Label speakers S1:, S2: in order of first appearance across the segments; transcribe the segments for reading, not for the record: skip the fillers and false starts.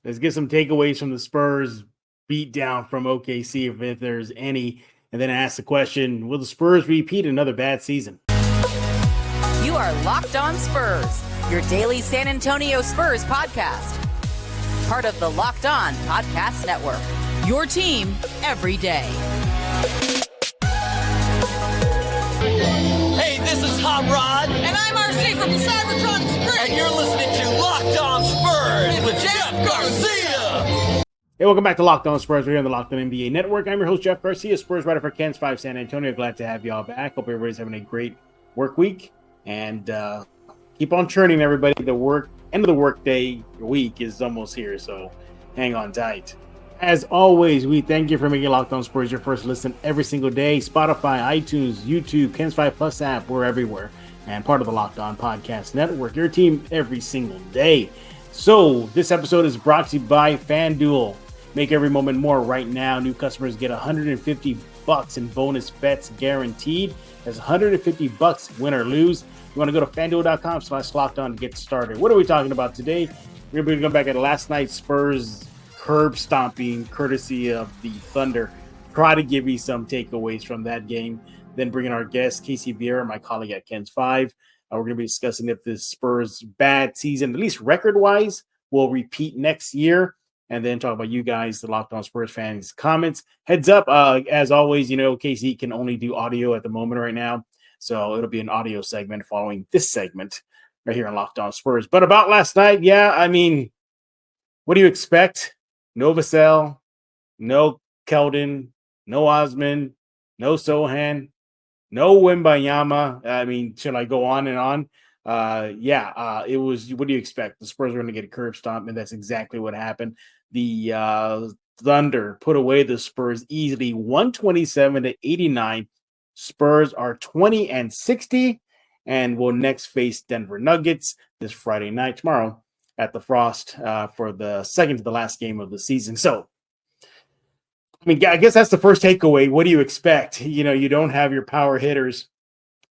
S1: Let's get some takeaways from the Spurs beat down from OKC, if there's any, and then ask the question, will the Spurs repeat another bad season?
S2: You are Locked On Spurs, your daily San Antonio Spurs podcast. Part of the Locked On Podcast Network, your team every day.
S3: Hey, this is Hot Rod.
S4: And I'm RC from the Cybertron Springs.
S3: And you're listening to Locked On Spurs with Jeff Garcia.
S1: Hey, welcome back to Locked On Spurs. We're here on the Locked On NBA Network. I'm your host, Jeff Garcia, Spurs writer for Ken's 5 San Antonio. Glad to have you all back. Hope everybody's having a great work week. And keep on churning, everybody. The end of the work day week is almost here, so hang on tight. As always, we thank you for making Locked On Spurs your first listen every single day. Spotify, iTunes, YouTube, Ken's 5 Plus app, we're everywhere. And part of the Locked On Podcast Network, your team every single day. So this episode is brought to you by FanDuel. Make every moment more right now. New customers get $150 in bonus bets guaranteed. That's $150 win or lose. You want to go to FanDuel.com/LockedOn to get started. What are we talking about today? We're going to go back at last night's Spurs curb stomping, courtesy of the Thunder. Try to give you some takeaways from that game. Then bring in our guest, Casey Viera, my colleague at Ken's 5. We're going to be discussing if this Spurs bad season, at least record-wise, will repeat next year. And then talk about you guys, the Locked On Spurs fans' comments. Heads up, as always, Casey can only do audio at the moment right now. So it'll be an audio segment following this segment right here on Locked On Spurs. But about last night, what do you expect? No Vassell, no Keldon, no Osman, no Sohan, no Wembanyama. Should I go on and on? It was, what do you expect? The Spurs were going to get a curb stomp, and that's exactly what happened. The Thunder put away the Spurs easily, 127-89. Spurs are 20-60 and will next face Denver Nuggets this Friday night, tomorrow, at the Frost for the second to the last game of the season. So, I guess that's the first takeaway. What do you expect? You don't have your power hitters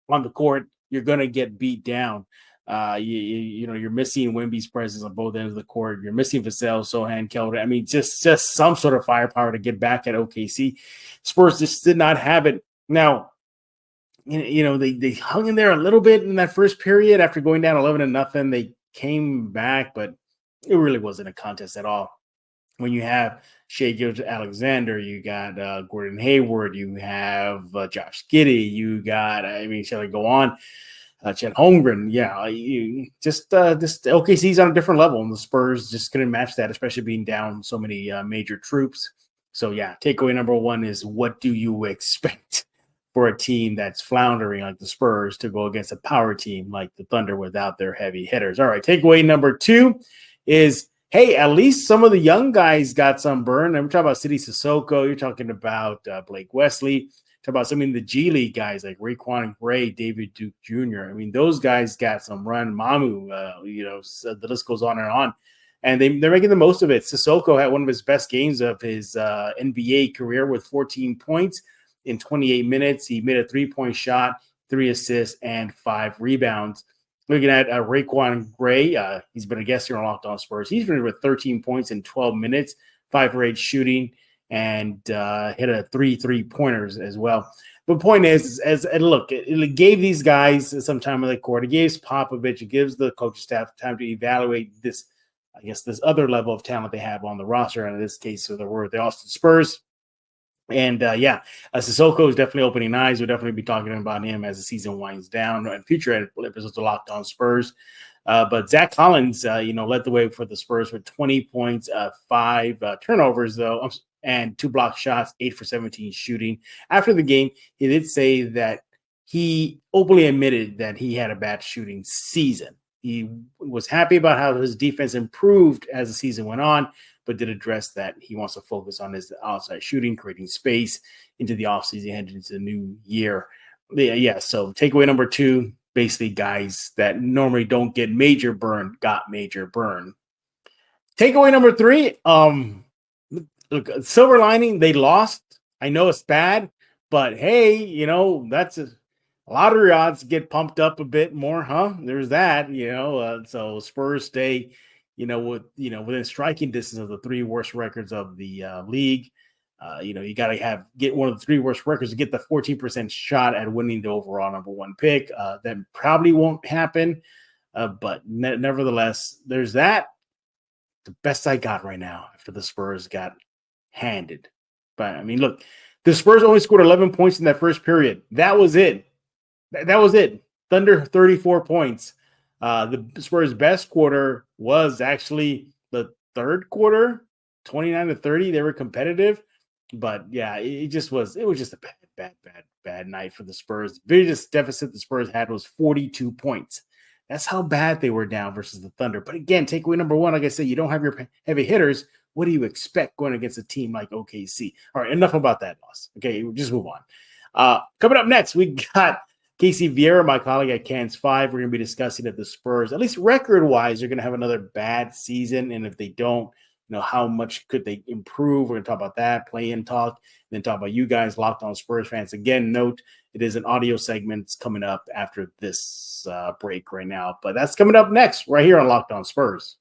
S1: on the court. You're going to get beat down. You're missing Wemby's presence on both ends of the court. You're missing Vassell, Sohan, Keldon. Just some sort of firepower to get back at OKC. Spurs just did not have it. Now, they hung in there a little bit in that first period after going down 11-0. They came back, but it really wasn't a contest at all. When you have Shai Gilgeous-Alexander, you got Gordon Hayward, you have Josh Giddey, you got, shall I go on? Chet Holmgren, just OKC's on a different level, and the Spurs just couldn't match that, especially being down so many major troops. So, takeaway number one is, what do you expect for a team that's floundering like the Spurs to go against a power team like the Thunder without their heavy hitters? All right, takeaway number two is, hey, at least some of the young guys got some burn. I'm talking about Sidy Cissoko. You're talking about Blake Wesley. Talk about some of the G League guys like Raekwon Gray, David Duke Jr. Those guys got some run. Mamu, so the list goes on and on. And they're making the most of it. Cissoko had one of his best games of his NBA career with 14 points in 28 minutes. He made a 3-point shot, 3 assists, and 5 rebounds. Looking at Raekwon Gray, he's been a guest here on Locked On Spurs. He's been with 13 points in 12 minutes, 5 for 8 shooting, and hit a 3 3-pointers as well. But point is, it gave these guys some time on the court. It gives Popovich, it gives the coaching staff time to evaluate this other level of talent they have on the roster. And in this case, so we're the Austin Spurs. And Cissoko is definitely opening eyes. We'll definitely be talking about him as the season winds down and future episodes of Locked On Spurs. But Zach Collins, led the way for the Spurs with 20 points, 5 turnovers, though, and 2 block shots, 8 for 17 shooting. After the game, he did say that he openly admitted that he had a bad shooting season. He was happy about how his defense improved as the season went on, but did address that he wants to focus on his outside shooting, creating space into the offseason, heading into the new year. So takeaway number 2, basically guys that normally don't get major burn, got major burn. Takeaway number 3, look, silver lining, they lost. I know it's bad, but hey, that's a lottery odds get pumped up a bit more, huh? There's that, so Spurs stay, within striking distance of the three worst records of the league. You got to get one of the three worst records to get the 14% shot at winning the overall number one pick. That probably won't happen, but nevertheless, there's that. The best I got right now after the Spurs got handed. But I mean, look, the Spurs only scored 11 points in that first period. That was it. That was it. Thunder 34 points. The Spurs' best quarter was actually the third quarter, 29-30. They were competitive, but yeah, it was just a bad night for the Spurs. The biggest deficit the Spurs had was 42 points. That's how bad they were down versus the Thunder. But again, takeaway number one, like I said, you don't have your heavy hitters. What do you expect going against a team like OKC? All right, enough about that loss. Okay, we'll just move on. Coming up next, we got Casey Viera, my colleague at Cans 5. We're going to be discussing if the Spurs, at least record-wise, are going to have another bad season. And if they don't, how much could they improve? We're going to talk about that, play-in talk, and then talk about you guys, Locked On Spurs fans. Again, note it is an audio segment. It's coming up after this break right now. But that's coming up next right here on Locked On Spurs.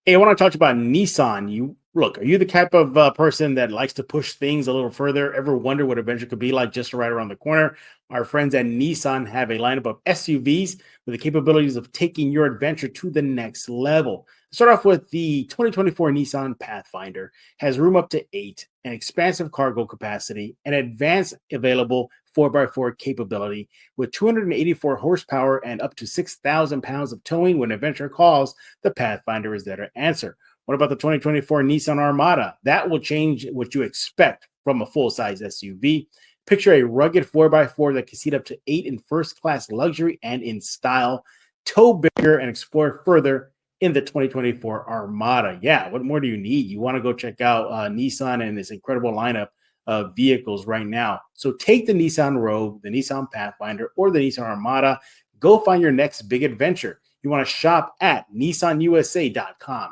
S1: Hey, I want to talk about Nissan. Are you the type of person that likes to push things a little further? Ever wonder what adventure could be like just right around the corner? Our friends at Nissan have a lineup of SUVs with the capabilities of taking your adventure to the next level. Start off with the 2024 Nissan Pathfinder. Has room up to 8, an expansive cargo capacity, and advanced available 4x4 capability with 284 horsepower and up to 6,000 pounds of towing. When adventure calls, the Pathfinder is there to answer. What about the 2024 Nissan Armada? That will change what you expect from a full-size SUV. Picture a rugged 4x4 that can seat up to 8 in first-class luxury and in style. Tow bigger and explore further in the 2024 Armada. Yeah, what more do you need? You want to go check out Nissan and this incredible lineup of vehicles right now. So take the Nissan Rogue, the Nissan Pathfinder, or the Nissan Armada. Go find your next big adventure. You want to shop at nissanusa.com.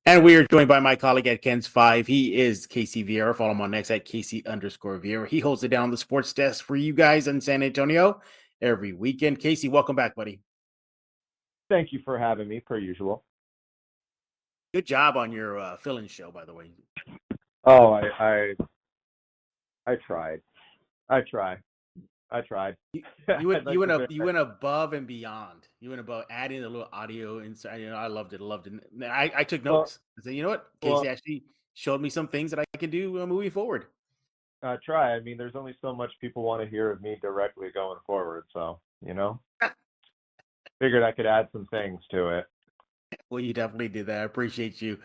S1: And we are joined by my colleague at Ken's 5. He is Casey Viera. Follow him on X at Casey_Viera. He holds it down the sports desk for you guys in San Antonio every weekend. Casey, welcome back, buddy.
S5: Thank you for having me, per usual.
S1: Good job on your fill-in show, by the way.
S5: Oh, I tried. I tried.
S1: You went above and beyond. You went above adding a little audio inside. I loved it. I took notes. I said, you know what? Casey actually showed me some things that I can do moving forward.
S5: Try. I mean, there's only so much people want to hear of me directly going forward. So, figured I could add some things to it.
S1: Well, you definitely did that. I appreciate you.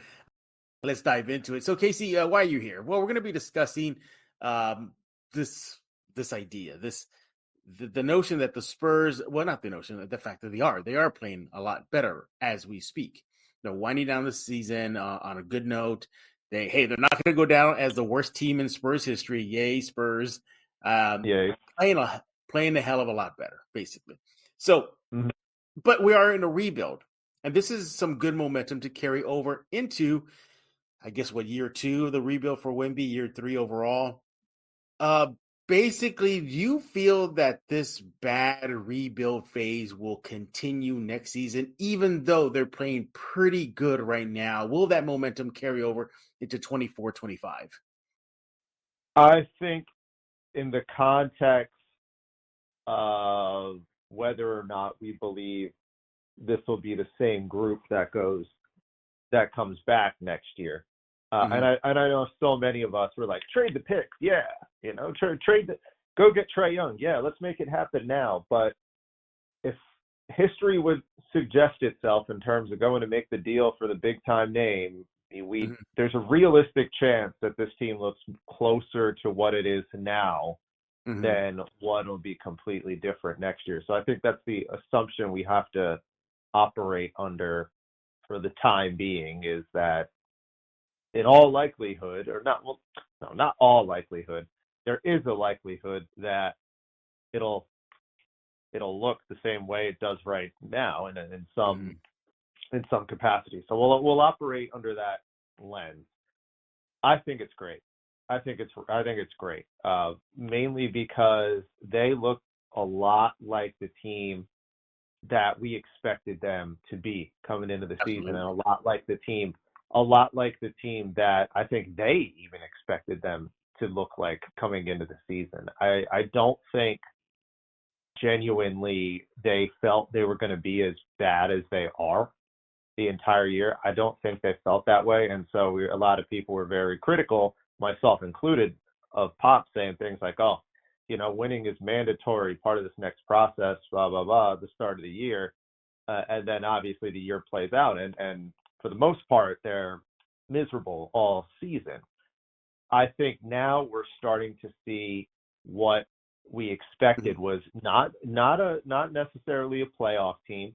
S1: Let's dive into it. So, Casey, why are you here? Well, we're going to be discussing this idea, the notion that the Spurs, well, not the notion, the fact that they are playing a lot better as we speak. They're winding down the season on a good note. They're not going to go down as the worst team in Spurs history. Yay, Spurs!
S5: Yay.
S1: Playing a hell of a lot better, basically. So, But we are in a rebuild, and this is some good momentum to carry over into, I guess, year 2 of the rebuild for Wemby, year 3 overall. Basically, do you feel that this bad rebuild phase will continue next season, even though they're playing pretty good right now? Will that momentum carry over into 24-25?
S5: I think in the context of whether or not we believe this will be the same group that comes back next year. And I know so many of us were like, trade the picks, yeah, go get Trae Young, yeah, let's make it happen now. But if history would suggest itself in terms of going to make the deal for the big time name, there's a realistic chance that this team looks closer to what it is now than what will be completely different next year. So I think that's the assumption we have to operate under for the time being, is that in all likelihood, not all likelihood, there is a likelihood that it'll look the same way it does right now in some capacity. So we'll operate under that lens. I think it's great. it's great. Mainly because they look a lot like the team that we expected them to be coming into the season, and a lot like the team that I think they even expected them to look like coming into the season. I don't think genuinely they felt they were going to be as bad as they are the entire year. I don't think they felt that way, and so a lot of people were very critical, myself included, of Pop saying things like, "Oh, winning is mandatory, part of this next process, blah blah blah." At the start of the year, and then obviously the year plays out, and for the most part, they're miserable all season. I think now we're starting to see what we expected was not necessarily a playoff team,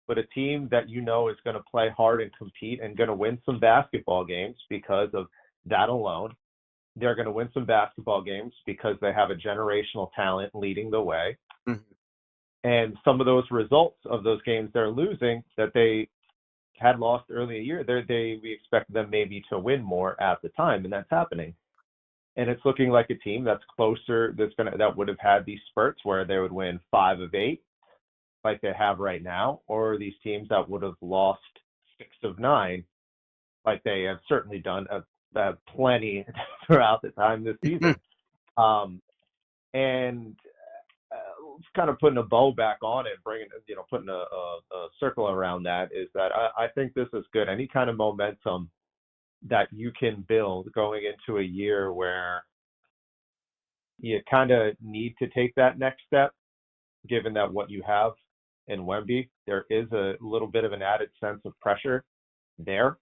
S5: but a team that is going to play hard and compete and going to win some basketball games because of that alone. They're going to win some basketball games because they have a generational talent leading the way. Mm-hmm. And some of those results of those games they're losing that they had lost early in the year, we expected them maybe to win more at the time, and that's happening. And it's looking like a team that's closer, that would have had these spurts where they would win 5 of 8, like they have right now, or these teams that would have lost 6 of 9, like they have certainly done plenty throughout the time this season. And kind of putting a bow back on it, putting a circle around that, is that I think this is good. Any kind of momentum that you can build going into a year where you kind of need to take that next step, given that what you have in Wemby, there is a little bit of an added sense of pressure there.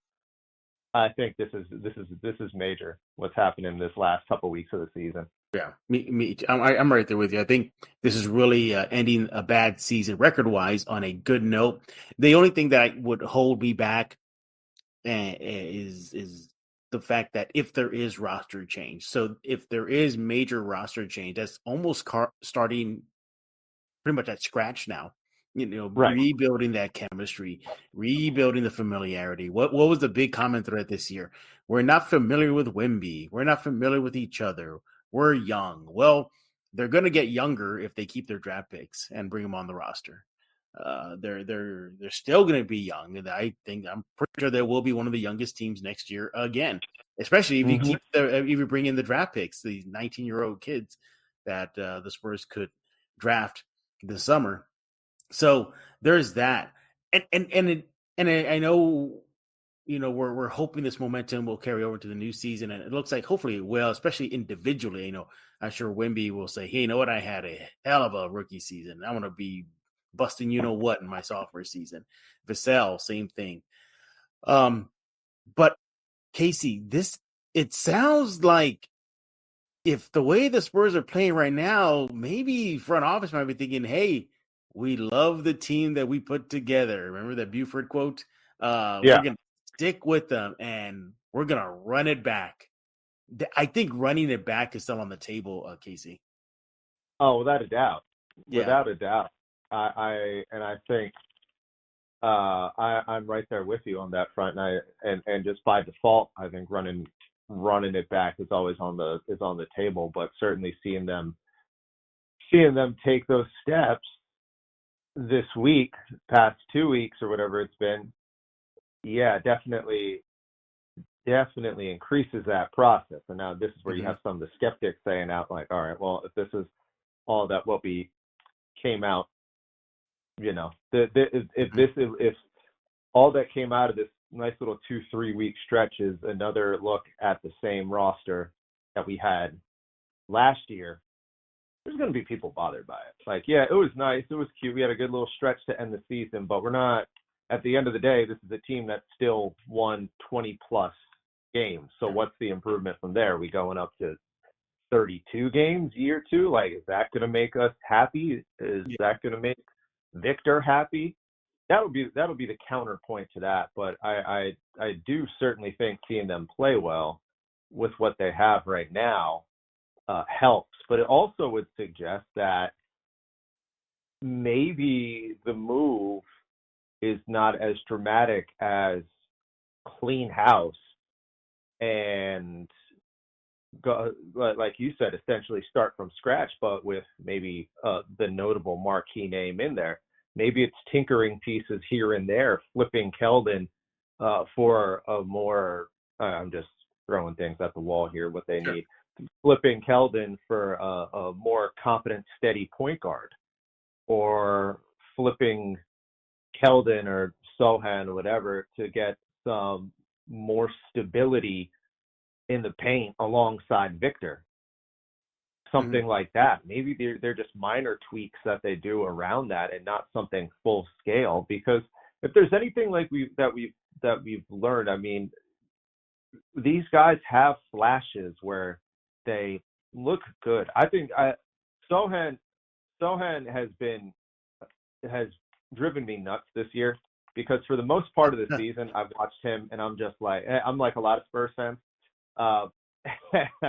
S5: I think this is major, what's happened in this last couple weeks of the season.
S1: Yeah, I'm right there with you. I think this is really ending a bad season record-wise on a good note. The only thing that would hold me back is the fact that if there is roster change, so if there is major roster change, that's almost starting pretty much at scratch now. Right. Rebuilding that chemistry, rebuilding the familiarity. What was the big common thread this year? We're not familiar with Wemby. We're not familiar with each other. We're young. Well, they're going to get younger if they keep their draft picks and bring them on the roster. They're still going to be young, and I'm pretty sure they will be one of the youngest teams next year again. Especially if you if you bring in the draft picks, these 19-year-old kids that the Spurs could draft this summer. So there's that, and I know, we're hoping this momentum will carry over to the new season, and it looks like hopefully it will, especially individually. I'm sure Wemby will say, "Hey, you know what? I had a hell of a rookie season. I want to be busting what in my sophomore season." Vassell, same thing. But Casey, it sounds like if the way the Spurs are playing right now, maybe front office might be thinking, "Hey, we love the team that we put together." Remember that Buford quote? We're going to stick with them, and we're going to run it back. I think running it back is still on the table, Casey.
S5: Oh, without a doubt.
S1: Yeah.
S5: Without a doubt. I think I'm right there with you on that front, and just by default, I think running it back is always on the table. But certainly seeing them take those steps this week, past 2 weeks or whatever it's been, definitely increases that process. And now this is where you have some of the skeptics saying out like, all right, well, if this is all that what we came out, if all that came out of this nice little 2-3 week stretch is another look at the same roster that we had last year, there's going to be people bothered by it. Like, yeah, it was nice, it was cute, we had a good little stretch to end the season, but we're not. At the end of the day, this is a team that still won 20-plus games. So what's the improvement from there? Are we going up to 32 games year 2? Like, is that going to make us happy? Is that going to make Victor happy? That'll be the counterpoint to that. But I do certainly think seeing them play well with what they have right now helps. But it also would suggest that maybe the move is not as dramatic as clean house and go, like you said, essentially start from scratch, but with maybe the notable marquee name in there. Maybe it's tinkering pieces here and there, flipping Keldon for a more, I'm just throwing things at the wall here, what they need. Flipping Keldon for a more competent, steady point guard, or flipping Keldon or Sohan or whatever to get some more stability in the paint alongside Victor. Something like that. Maybe they're just minor tweaks that they do around that, and not something full scale. Because if there's anything like we've learned, I mean, these guys have flashes where they look good. I think Sohan has driven me nuts this year, because for the most part of the season I've watched him and I'm just like, I'm like a lot of Spurs fans. I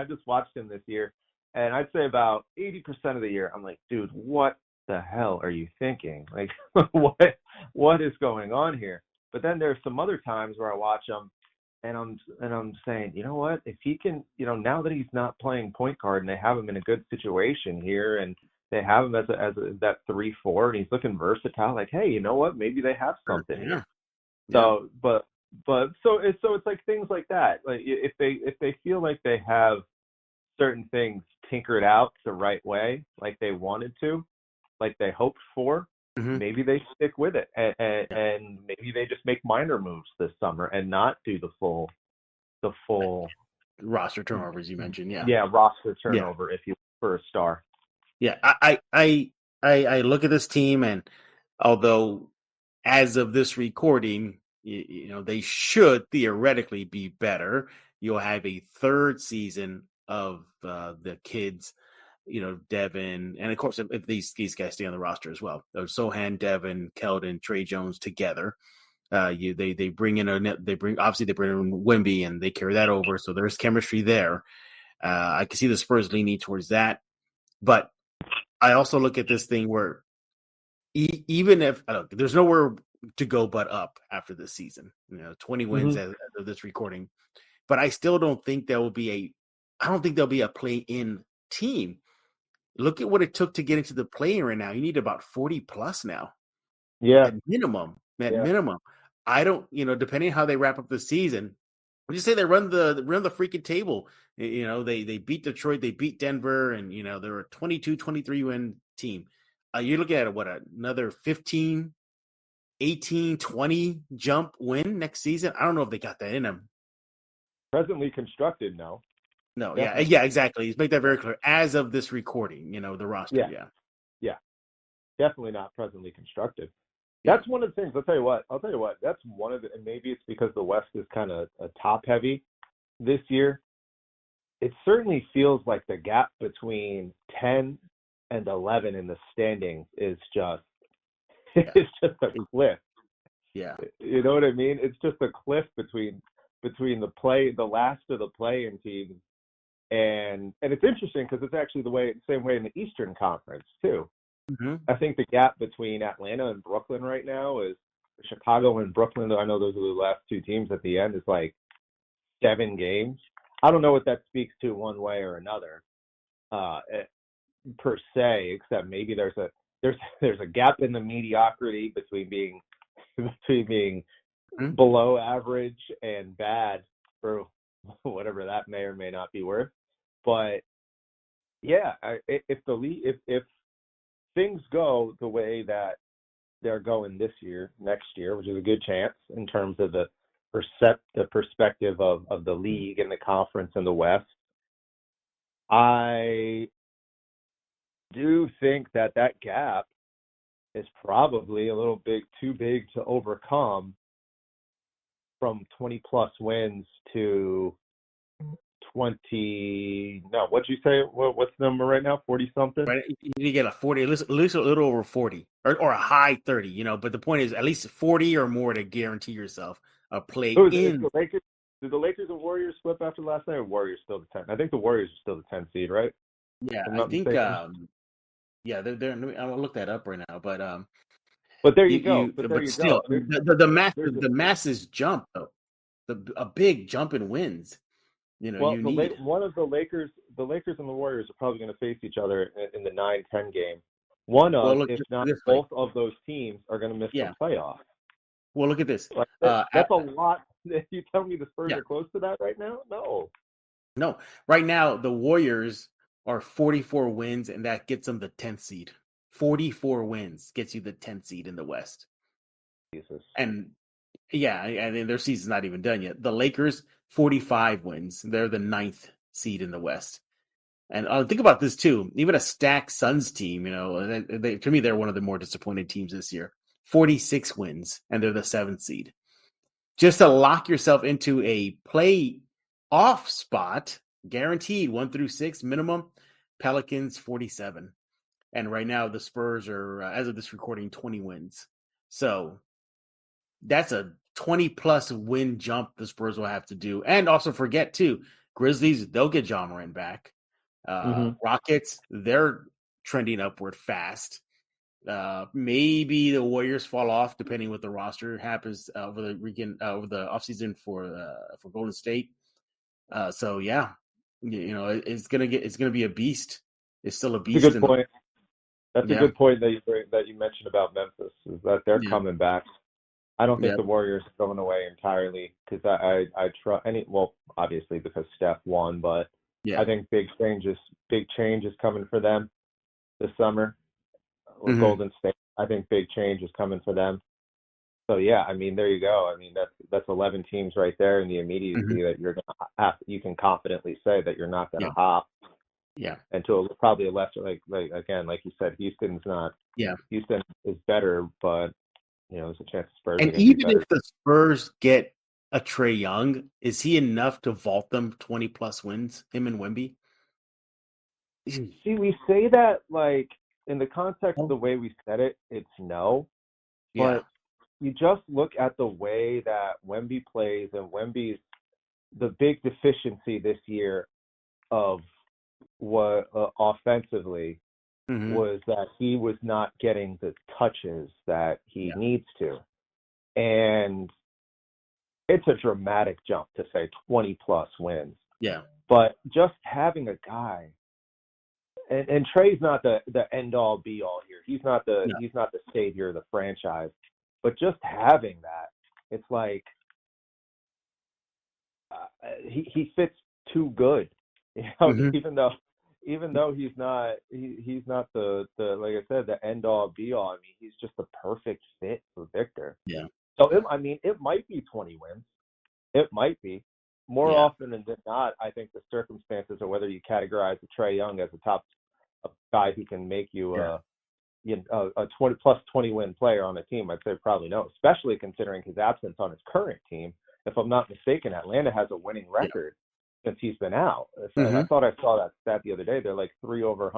S5: just watched him this year, and I'd say about 80% of the year I'm like, dude, what the hell are you thinking? Like, what is going on here? But then there's some other times where I watch him and I'm saying, you know what, if he can, now that he's not playing point guard and they have him in a good situation here, and they have him as that 3-4, and he's looking versatile, like, hey, you know what, maybe they have something here. So, but so it's like things like that. Like, if they feel like they have certain things tinkered out the right way, like they wanted to, like they hoped for, maybe they stick with it, and maybe they just make minor moves this summer and not do the full
S1: roster turnover, as you mentioned.
S5: Roster turnover, if you for a star.
S1: I look at this team, and although as of this recording, they should theoretically be better. You'll have a third season of the kids, Devin, and of course, if these guys stay on the roster as well. Sohan, Devin, Keldon, Trey Jones together. They bring in Wemby, and they carry that over. So there's chemistry there. I can see the Spurs leaning towards that, but I also look at this thing where even if there's nowhere to go but up after this season, 20 wins as of this recording, but I still don't think there'll be a play-in team. Look at what it took to get into the play-in right now. You need about 40 plus now. At minimum. I don't, depending on how they wrap up the season, would you say they run the freaking table? They beat Detroit, they beat Denver, and they're a 22-23 win team. You're looking at another 15, 18, 20 jump win next season. I don't know if they got that in them.
S5: Presently constructed, no.
S1: No, yeah, exactly. Let's make that very clear. As of this recording, the roster,
S5: yeah, definitely not presently constructed. That's one of the things. I'll tell you what. That's one of the, and maybe it's because the West is kind of top heavy this year. It certainly feels like the gap between 10 and 11 in the standings is just it's just a cliff.
S1: Yeah,
S5: you know what I mean. It's just a cliff between the last of the play-in teams, and it's interesting because it's actually the same way in the Eastern Conference too. I think the gap between Atlanta and Brooklyn right now is Chicago and Brooklyn. I know those are the last two teams at the end. Is like 7 games. I don't know what that speaks to one way or another, per se, except maybe there's a gap in the mediocrity between being below average and bad, for whatever that may or may not be worth. But yeah, if things go the way that they're going next year, which is a good chance in terms of the perspective of the league and the conference and the West, I do think that gap is probably a little too big to overcome from 20 plus wins to 20. No, what'd you say? What's the number right now? 40 something?
S1: Right. You need to get a 40, at least a little over 40 or a high 30, but the point is at least 40 or more to guarantee yourself a play in.
S5: Did the Lakers and Warriors flip after last night, or Warriors still the 10? I think the Warriors are still the 10 seed, right?
S1: Yeah, I think, they're I'll look that up right now,
S5: but there you go.
S1: But still, the masses jump though, a big jump in wins.
S5: Well,
S1: you need.
S5: one of the Lakers and the Warriors are probably going to face each other in the 9-10 game. One of,
S1: Look
S5: if not
S1: this way.
S5: both of those teams are going to miss the playoffs.
S1: Well, look at this.
S5: Like, that's a lot. You tell me the Spurs are close to that right now?
S1: No. Right now, the Warriors are 44 wins, and that gets them the 10th seed. 44 wins gets you the 10th seed in the West.
S5: Jesus.
S1: And and their season's not even done yet. The Lakers, 45 wins. They're the 9th seed in the West. And think about this too. Even a stacked Suns team, to me, they're one of the more disappointed teams this year. 46 wins, and they're the 7th seed. Just to lock yourself into a play-off spot, guaranteed 1 through 6 minimum. Pelicans 47, and right now the Spurs are, as of this recording, 20 wins. So that's a 20-plus win jump the Spurs will have to do. And also forget, too, Grizzlies, they'll get John Moran back. Rockets, they're trending upward fast. Maybe the Warriors fall off depending what the roster happens over the weekend, over the offseason for Golden State. It's gonna be a beast. It's still a beast.
S5: That's a good point. That's a good point that you mentioned about Memphis, is that they're coming back. I don't think the Warriors are going away entirely, because I trust obviously because Steph won, but I think big change is coming for them this summer with Golden State. I think big change is coming for them. So there you go. That's 11 teams right there in the immediacy that you're gonna have. You can confidently say that you're not going to hop.
S1: Yeah.
S5: And to probably a lesser, like you said, Houston's not. Yeah. Houston is better, but there's a chance the Spurs.
S1: And even if the Spurs get a Trae Young, is he enough to vault them 20-plus wins? Him and Wemby.
S5: See, we say that like in the context of the way we said it, it's no. But you just look at the way that Wemby plays, and Wemby's the big deficiency this year of what offensively was that he was not getting the touches that he needs to. And it's a dramatic jump to say 20-plus wins. Yeah. But just having a guy, and Trae's not the end-all, be-all here. He's not the savior of the franchise. But just having that, it's like he fits too good. Even though he's not the like I said, the end all be all. He's just the perfect fit for Victor. Yeah. So it might be 20 wins. It might be. More often than not, I think the circumstances are whether you categorize Trae Young as a guy who can make you a 20 win player on a team. I'd say probably no, especially considering his absence on his current team. If I'm not mistaken, Atlanta has a winning record since he's been out. I thought I saw that stat the other day. They're like 3 over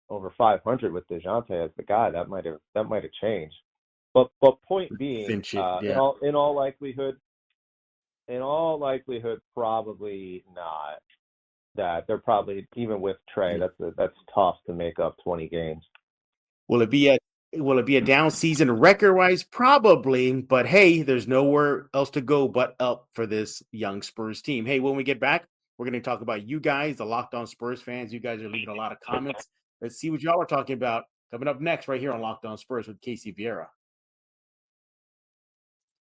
S5: 500 with DeJounte as the guy. That might have changed. But point being, in all likelihood, probably not. That they're probably, even with Trae, that's tough to make up 20 games.
S1: Will it be a down season record-wise? Probably, but hey, there's nowhere else to go but up for this young Spurs team. Hey, when we get back, we're going to talk about you guys, the Locked On Spurs fans. You guys are leaving a lot of comments. Let's see what y'all are talking about coming up next right here on Locked On Spurs with Casey Viera.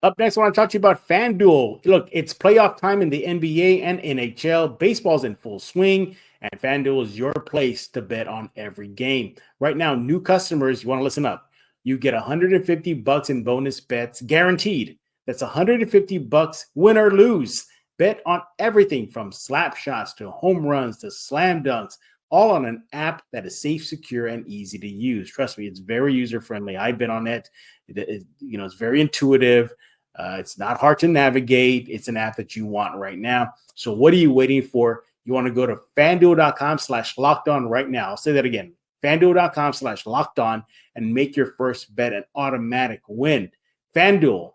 S1: Up next, I want to talk to you about FanDuel. Look, it's playoff time in the NBA and NHL. Baseball's in full swing, and FanDuel is your place to bet on every game. Right now, new customers, you want to listen up. You get $150 in bonus bets guaranteed. That's $150 win or lose. Bet on everything from slap shots to home runs to slam dunks, all on an app that is safe, secure, and easy to use. Trust me, it's very user-friendly. I've been on it. It's very intuitive. It's not hard to navigate. It's an app that you want right now. So what are you waiting for? You want to go to FanDuel.com/lockedon right now. I'll say that again. FanDuel.com/lockedon and make your first bet an automatic win. FanDuel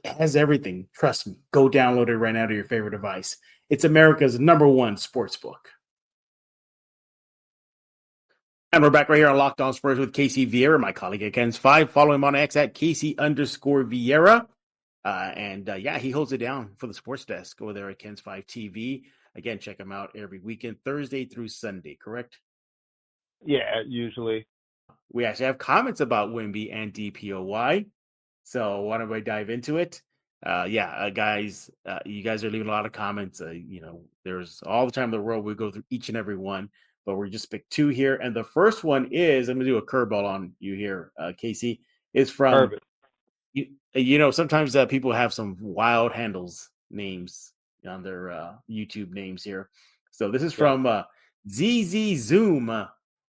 S1: has everything. Trust me. Go download it right now to your favorite device. It's America's #1 sportsbook. And we're back right here on Locked On Spurs with Casey Viera, my colleague at Ken's 5. Follow him on X at Casey_Viera. Yeah, he holds it down for the sports desk over there at Ken's 5 TV. Again, check him out every weekend, Thursday through Sunday, correct?
S5: Yeah, usually.
S1: We actually have comments about Wemby and DPOY. So why don't we dive into it? Guys, you guys are leaving a lot of comments. There's all the time in the world. We go through each and every one, but we just picked two here. And the first one is, I'm going to do a curveball on you here, Casey, is from
S5: Perfect.
S1: Sometimes people have some wild handles names on their YouTube names here. So this is from ZZ Zoom.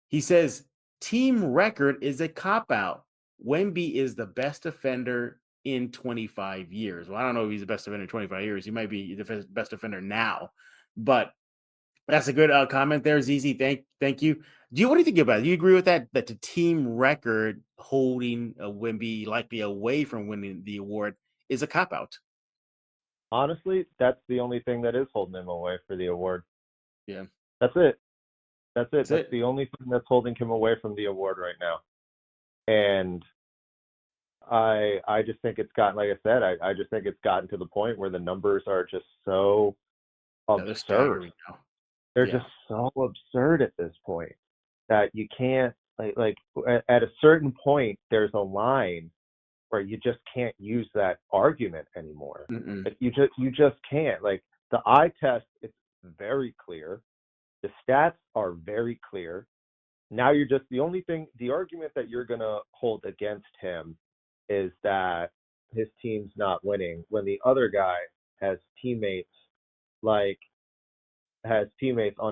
S1: He says, team record is a cop-out. Wemby is the best defender in 25 years. Well, I don't know if he's the best defender in 25 years. He might be the best defender now. But that's a good comment there, ZZ. Thank you. What do you think about it? Do you agree with that? That the team record holding a Wemby likely away from winning the award is a cop out.
S5: Honestly, that's the only thing that is holding him away for the award.
S1: Yeah,
S5: that's it. That's
S1: it.
S5: The only thing that's holding him away from the award right now. And I just think it's gotten, like I said, I just think it's gotten to the point where the numbers are just so absurd. They're just so absurd at this point that you can't like at a certain point there's a line where you just can't use that argument anymore. Like, you just can't. Like, the eye test, it's very clear. The stats are very clear. Now you're just the argument that you're gonna hold against him is that his team's not winning when the other guy has teammates on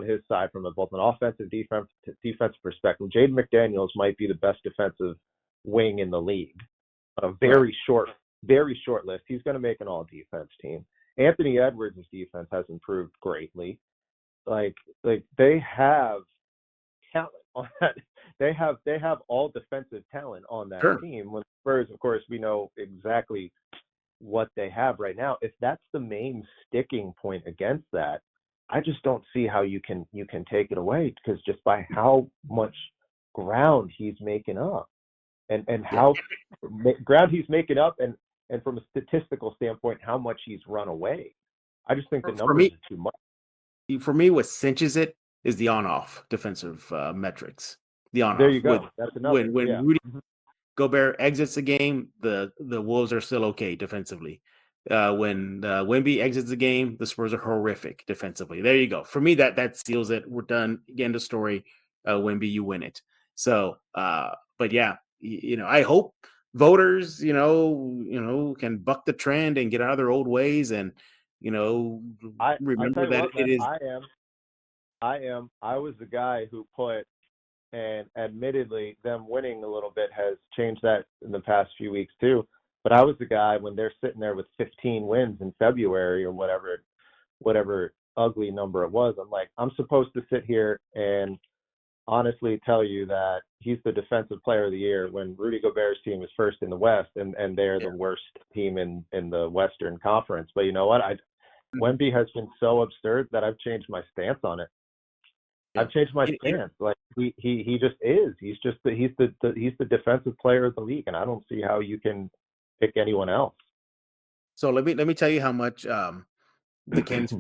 S5: his side from both an offensive defensive perspective. Jaden McDaniels might be the best defensive wing in the league. A very short list. He's going to make an all-defense team. Anthony Edwards' defense has improved greatly. Like they have talent on that. They have all defensive talent on that team. When the Spurs, of course, we know exactly what they have right now. If that's the main sticking point against that, I just don't see how you can take it away, because just by how much ground he's making up and how ground he's making up and from a statistical standpoint, how much he's run away. I just think the numbers are too much.
S1: For me, what cinches it is the on-off defensive metrics. The on-off.
S5: There you go. That's another.
S1: When Rudy Gobert exits the game, the Wolves are still okay defensively. When Wemby exits the game, the Spurs are horrific defensively. There you go. For me, that seals it. We're done. Again, the story. Wemby, you win it. So, but yeah, I hope voters, can buck the trend and get out of their old ways and, remember that it is.
S5: I was the guy who put, and admittedly, them winning a little bit has changed that in the past few weeks too. But I was the guy when they're sitting there with 15 wins in February or whatever ugly number it was. I'm like, I'm supposed to sit here and honestly tell you that he's the defensive player of the year when Rudy Gobert's team is first in the West and they're the worst team in the Western Conference. But you know what? Wemby has been so absurd that I've changed my stance on it. I've changed my stance. Like he just is. He's the defensive player of the league, and I don't see how you can pick anyone else.
S1: So let me tell you how much the Kens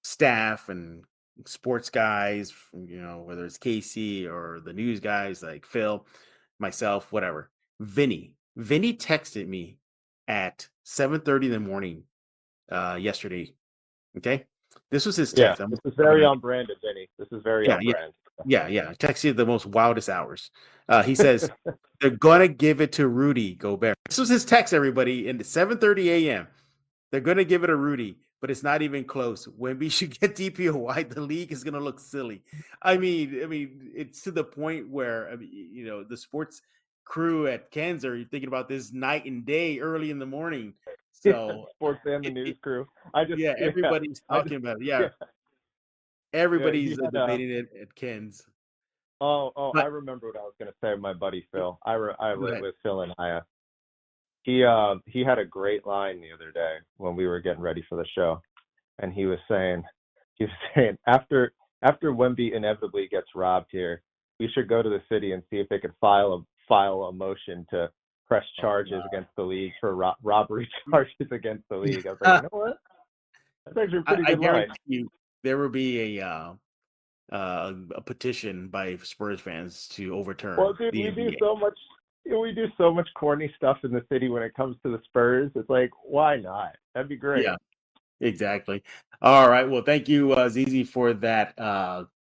S1: staff and sports guys, whether it's Casey or the news guys like Phil, myself, whatever. Vinny texted me at 7:30 in the morning yesterday. Okay. This was his text.
S5: Yeah, this is very on brand, Vinny. This is very on brand.
S1: Yeah. Texted at the most wildest hours. He says they're gonna give it to Rudy Gobert. This was his text, everybody, in 7:30 a.m. They're gonna give it to Rudy, but it's not even close. Wemby should get DPOY. The league is gonna look silly. I mean, it's to the point where the sports crew at Kens are thinking about this night and day, early in the morning. So
S5: sports and the news crew.
S1: Everybody's talking about it. Yeah. Everybody's debating it at Ken's.
S5: I remember what I was going to say with my buddy Phil. I was with Phil and Aya. He had a great line the other day when we were getting ready for the show, and he was saying after Wemby inevitably gets robbed here, we should go to the city and see if they could file a motion to press charges against the league for robbery charges against the league. I was like, you know what? That's actually a pretty
S1: I
S5: good line.
S1: guarantee you there will be a petition by Spurs fans to overturn
S5: Well, dude,
S1: the
S5: we
S1: NBA.
S5: do so much. We do so much corny stuff in the city when it comes to the Spurs. It's like, why not? That'd be great.
S1: Yeah, exactly. All right. Well, thank you, Zizi, for that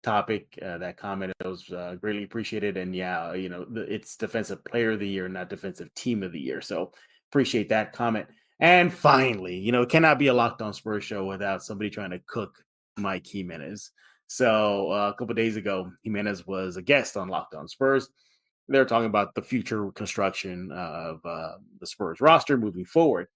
S1: topic, that comment. It was greatly appreciated. And yeah, it's Defensive Player of the Year, not Defensive Team of the Year. So appreciate that comment. And finally, it cannot be a Locked On Spurs show without somebody trying to cook Mike Jimenez. So a couple of days ago, Jimenez was a guest on Locked On Spurs. They're talking about the future construction of the Spurs roster moving forward.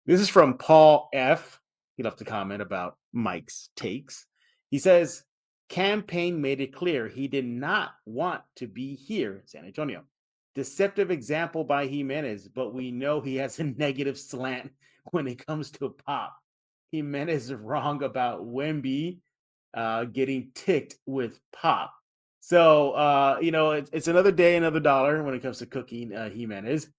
S1: This is from Paul F. He left a comment about Mike's takes. He says, campaign made it clear he did not want to be here in San Antonio. Deceptive example by Jimenez, but we know he has a negative slant when it comes to Pop. Jimenez is wrong about Wemby getting ticked with Pop. So, it's another day, another dollar when it comes to cooking Jimenez.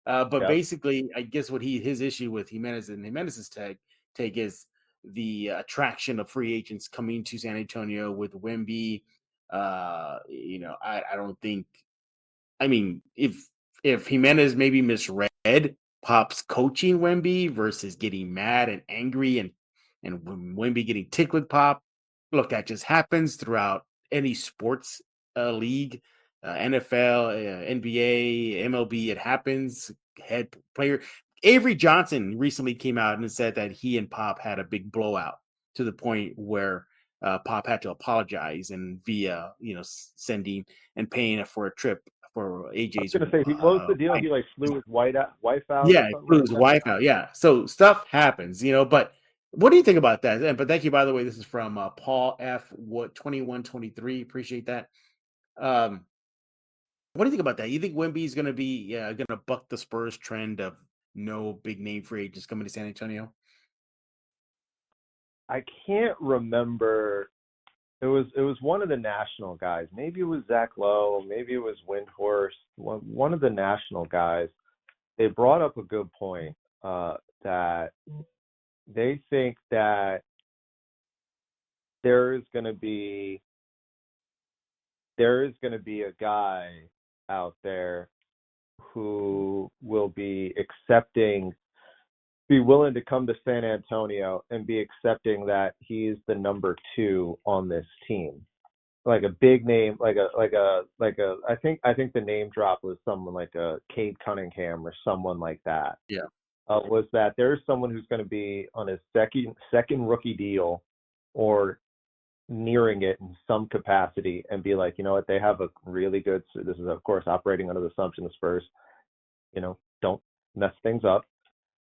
S1: But basically, I guess what his issue with Jimenez and Jimenez's take is the attraction of free agents coming to San Antonio with Wemby. I don't think. I mean, if Jimenez maybe misread Pop's coaching Wemby versus getting mad and angry and Wemby getting ticked with Pop, look, that just happens throughout any sports league, NFL, NBA, MLB. It happens. Head player Avery Johnson recently came out and said that he and Pop had a big blowout to the point where Pop had to apologize and via sending and paying for a trip for AJ's.
S5: I was gonna say he closed the deal. He flew his wife out.
S1: Yeah, he flew his wife out. Yeah, so stuff happens, But what do you think about that? But thank you, by the way. This is from Paul F. What 2123. Appreciate that. What do you think about that? You think Wemby is going to be going to buck the Spurs trend of no big name free agents coming to San Antonio?
S5: I can't remember. It was one of the national guys. Maybe it was Zach Lowe. Maybe it was Windhorst. One of the national guys. They brought up a good point that they think that there is going to be a guy out there who will be willing to come to San Antonio and be accepting that he's the number 2 on this team, like a big name, I think the name drop was someone like a Cade Cunningham or someone like that.
S1: Yeah,
S5: was that there's someone who's going to be on his second rookie deal or nearing it in some capacity and be like, you know what, they have a really good, this is of course operating under the assumption the Spurs, don't mess things up,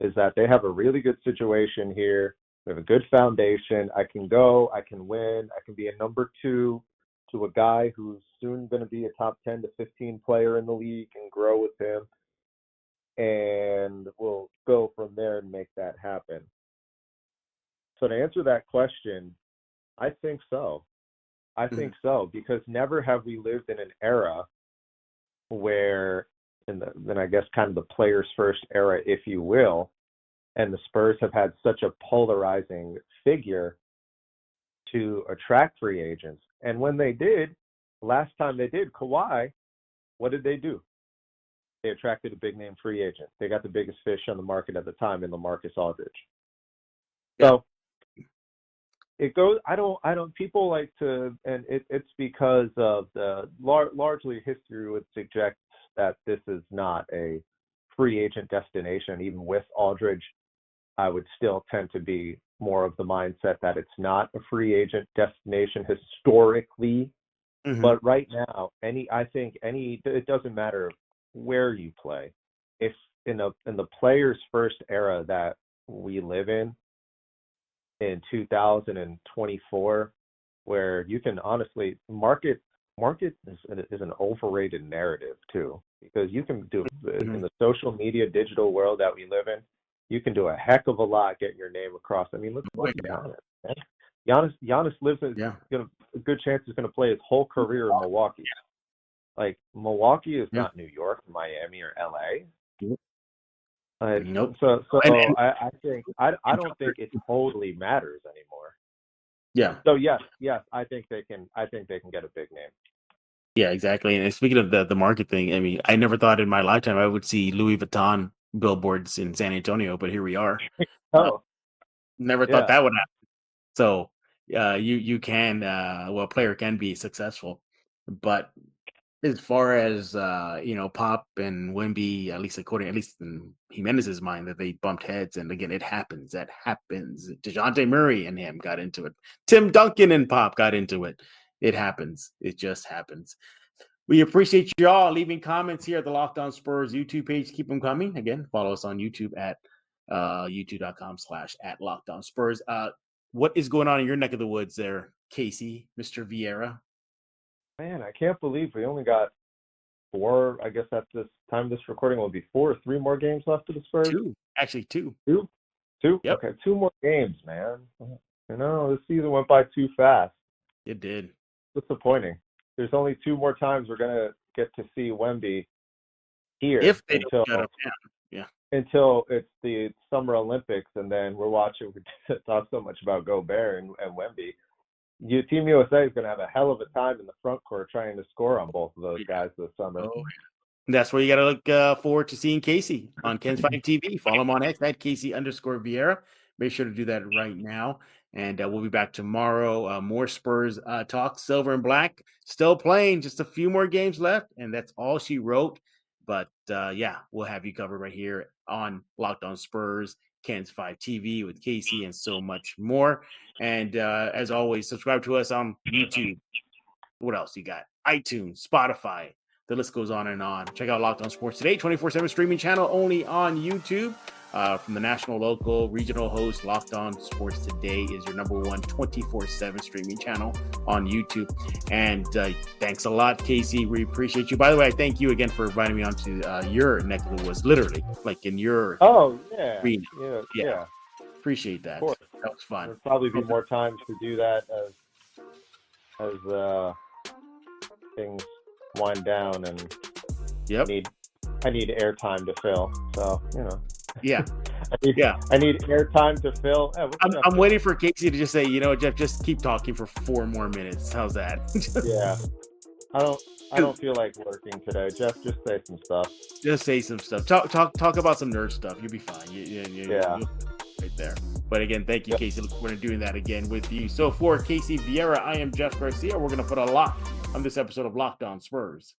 S5: is that they have a really good situation here. We have a good foundation. I can go, I can win, I can be a number 2 to a guy who's soon going to be a top 10 to 15 player in the league and grow with him. And we'll go from there and make that happen. So to answer that question, I think so. I think so, because never have we lived in an era where, then I guess kind of the players first era, if you will, and the Spurs have had such a polarizing figure to attract free agents. And when they did, last time they did, Kawhi, what did they do? They attracted a big name free agent. They got the biggest fish on the market at the time in LaMarcus Aldridge. So it goes, people like to, and it's because of the largely history would suggest that this is not a free agent destination. Even with Aldridge, I would still tend to be more of the mindset that it's not a free agent destination historically. But right now, it doesn't matter where you play. If in the players first era that we live in 2024, where you can honestly market is an overrated narrative too, because you can do in the social media digital world that we live in, you can do a heck of a lot getting your name across. I mean, look at Giannis. Giannis lives in a good chance he's going to play his whole career in Milwaukee. Like, Milwaukee is not New York, Miami, or LA.
S1: Nope.
S5: So
S1: And-
S5: I think I don't think it totally matters anymore.
S1: Yeah.
S5: So yes, I think they can get a big name.
S1: Yeah, exactly. And speaking of the market thing, I mean, I never thought in my lifetime I would see Louis Vuitton billboards in San Antonio, but here we are.
S5: Oh,
S1: Never
S5: yeah.
S1: thought that would happen. So, you can, well, a player can be successful, but as far as Pop and Wemby, at least in Jimenez's mind, that they bumped heads, and again, it happens. That happens. DeJounte Murray and him got into it. Tim Duncan and Pop got into it. It happens. It just happens. We appreciate you all leaving comments here at the Locked On Spurs YouTube page. Keep them coming. Again, follow us on YouTube at youtube.com/@LockedOnSpurs. What is going on in your neck of the woods there, Casey, Mr. Viera?
S5: Man, I can't believe we only got 4. I guess at this time this recording will be 4 or 3 more games left for the Spurs.
S1: 2. Actually, 2.
S5: 2?
S1: Yep.
S5: Okay, 2 more games, man. This season went by too fast.
S1: It did.
S5: Disappointing. There's only 2 more times we're gonna get to see Wemby here
S1: If they don't shut him down. Yeah.
S5: until it's the Summer Olympics, and then we're watching. We talk so much about Gobert and Wemby. Team USA is going to have a hell of a time in the front court trying to score on both of those guys this summer.
S1: Oh, that's where you got to look forward to seeing Casey on Ken's 5 TV. Follow him on X at Casey_Viera. Make sure to do that right now. And we'll be back tomorrow. More Spurs talk. Silver and Black still playing. Just a few more games left. And that's all she wrote. But we'll have you covered right here on Locked On Spurs, Ken's 5 TV with Casey, and so much more. And as always, subscribe to us on YouTube. What else you got? iTunes, Spotify. The list goes on and on. Check out Locked On Sports Today, 24/7 streaming channel only on YouTube. From the national, local, regional host, Locked On Sports Today is your number 1 24/7 streaming channel on YouTube. And thanks a lot, Casey. We appreciate you. By the way, I thank you again for inviting me onto your neck of the woods, literally, like in your arena. Yeah. Appreciate that. That was fun.
S5: There'll probably be more times to do that as things wind down, and I need airtime to fill. So
S1: Yeah.
S5: I need airtime to fill.
S1: I'm waiting for Casey to just say, Jeff, just keep talking for 4 more minutes. How's that?
S5: Yeah. I don't feel like working today. Jeff, just say some stuff.
S1: Just say some stuff. Talk about some nerd stuff. You'll be fine.
S5: Yeah.
S1: Right there. But again, thank you, Casey. Look forward to doing that again with you. So for Casey Viera, I am Jeff Garcia. We're going to put a lock on this episode of Locked On Spurs.